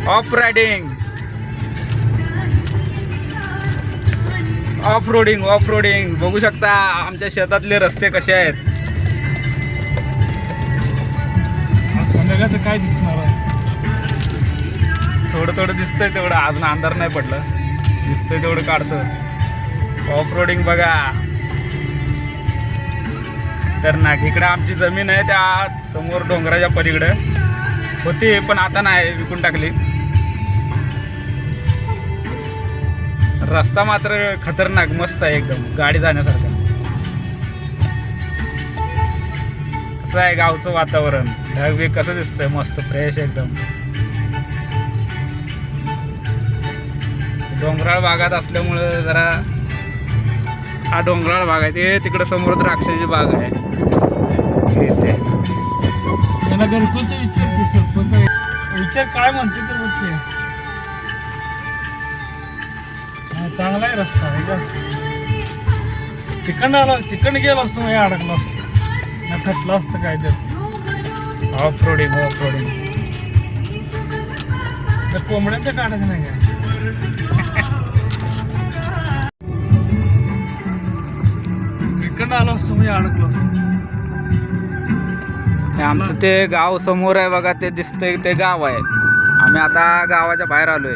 Of riding, off roading बघू शकता आमच्या शेतातले रस्ते कसे आहेत. संध्याकाळचं काय दिसणार आहे? थोडं दिसतंय तेवढं, अजून अंधार नाही पडलं, दिसतंय तेवढं काढतो. ऑफ रोडिंग बघा खतरनाक. इकडं आमची जमीन आहे, त्या समोर डोंगराच्या पलीकडे होती, पण आता नाही, विकून टाकली. रस्ता मात्र खतरनाक मस्त आहे एकदम, गाडी जाण्यासारखा. कसं आहे गावचं वातावरण, ढग कसं दिसतंय, मस्त फ्रेश एकदम. डोंगराळ भागात असल्यामुळं जरा हा डोंगराळ भाग आहे. ते तिकडं समोर द्राक्षाची बाग आहे. त्यांना घरकुलचा विचार की सरपंच विचार काय म्हणते ते बघ. चांगला आहे रस्ता आहे का? तिकडनं गेलो असतो मग अडकलो असतो, थटलं असतं काय तर. ऑफ रोडिंग तर कोंबड्यांचं काढायचं नाही का? तिकडनं आलो असतो म्हणजे अडकलो असतो. आमचं ते गाव समोर आहे बघा, ते दिसतंय ते गाव आहे. आम्ही आता गावाच्या बाहेर आलोय.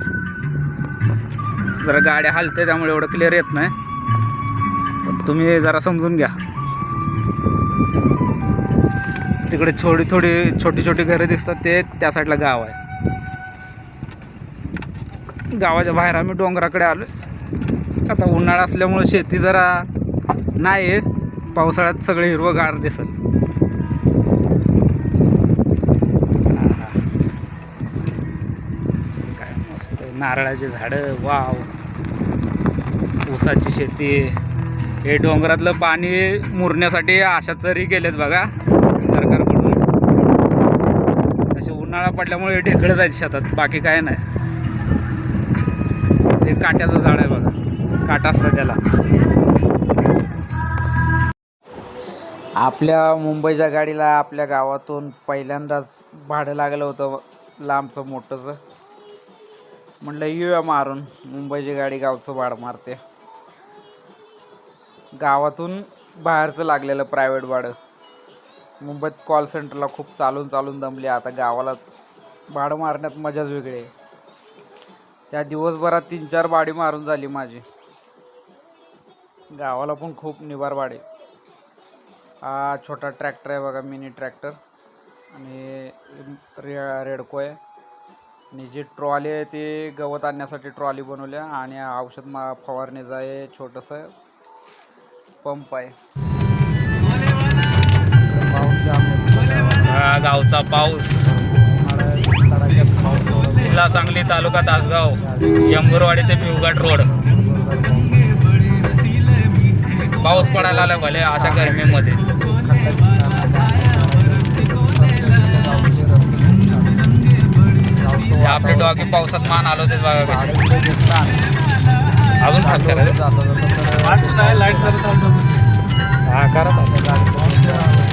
जरा गाड्या हलते त्यामुळे एवढं क्लिअर येत नाही, पण तुम्ही जरा समजून घ्या. तिकडे छोटी घरं दिसतात, ते त्या साईडला गाव आहे. गावाच्या बाहेर आम्ही डोंगराकडे आलोय. आता उन्हाळा असल्यामुळे शेती जरा नाही, पावसाळ्यात सगळे हिरवंगार दिसल. काय मस्त नारळाची झाडं, वाव, ऊसाची शेती. हे डोंगरातलं पाणी मुरण्यासाठी अशा तरी केलेत बघा सरकारकडून. असे उन्हाळा पडल्यामुळे ढेकळं जायचे शेतात, बाकी काय नाही. हे काट्याचं झाड आहे बघा, काटा असतं त्याला. आपल्या मुंबईच्या गाडीला आपल्या गावातून पहिल्यांदाच भाडं लागलं होतं, लांबचं मोठंचं. म्हटलं येऊया मारून, मुंबईची गाडी गावचं भाडं मारते. गावातून बाहेरचं लागलेलं प्रायव्हेट भाडं. मुंबईत कॉल सेंटरला खूप चालून दमले. आता गावाला भाडं मारण्यात मजाच वेगळी आहे. त्या दिवसभरात 3-4 भाडी मारून झाली माझी. गावाला पण खूप निभार भाडे. हा छोटा ट्रॅक्टर आहे बघा, मिनी ट्रॅक्टर, आणि रेडको आहे. आणि जी ट्रॉली आहे ती गवत आणण्यासाठी ट्रॉली बनवल्या, आणि औषध फवारणीचं आहे छोटंसं पंप आहे. हा गावचा पाऊस. जिल्हा सांगली, तालुका तासगाव, यंगुरवाडी ते पिवघाट रोड. पाऊस पडायला आला भले अशा गरमीमध्ये. आपले डॉगी पावसात मान आलो ते बघा कसे. अजून खास करायचं लाईट करत हा करत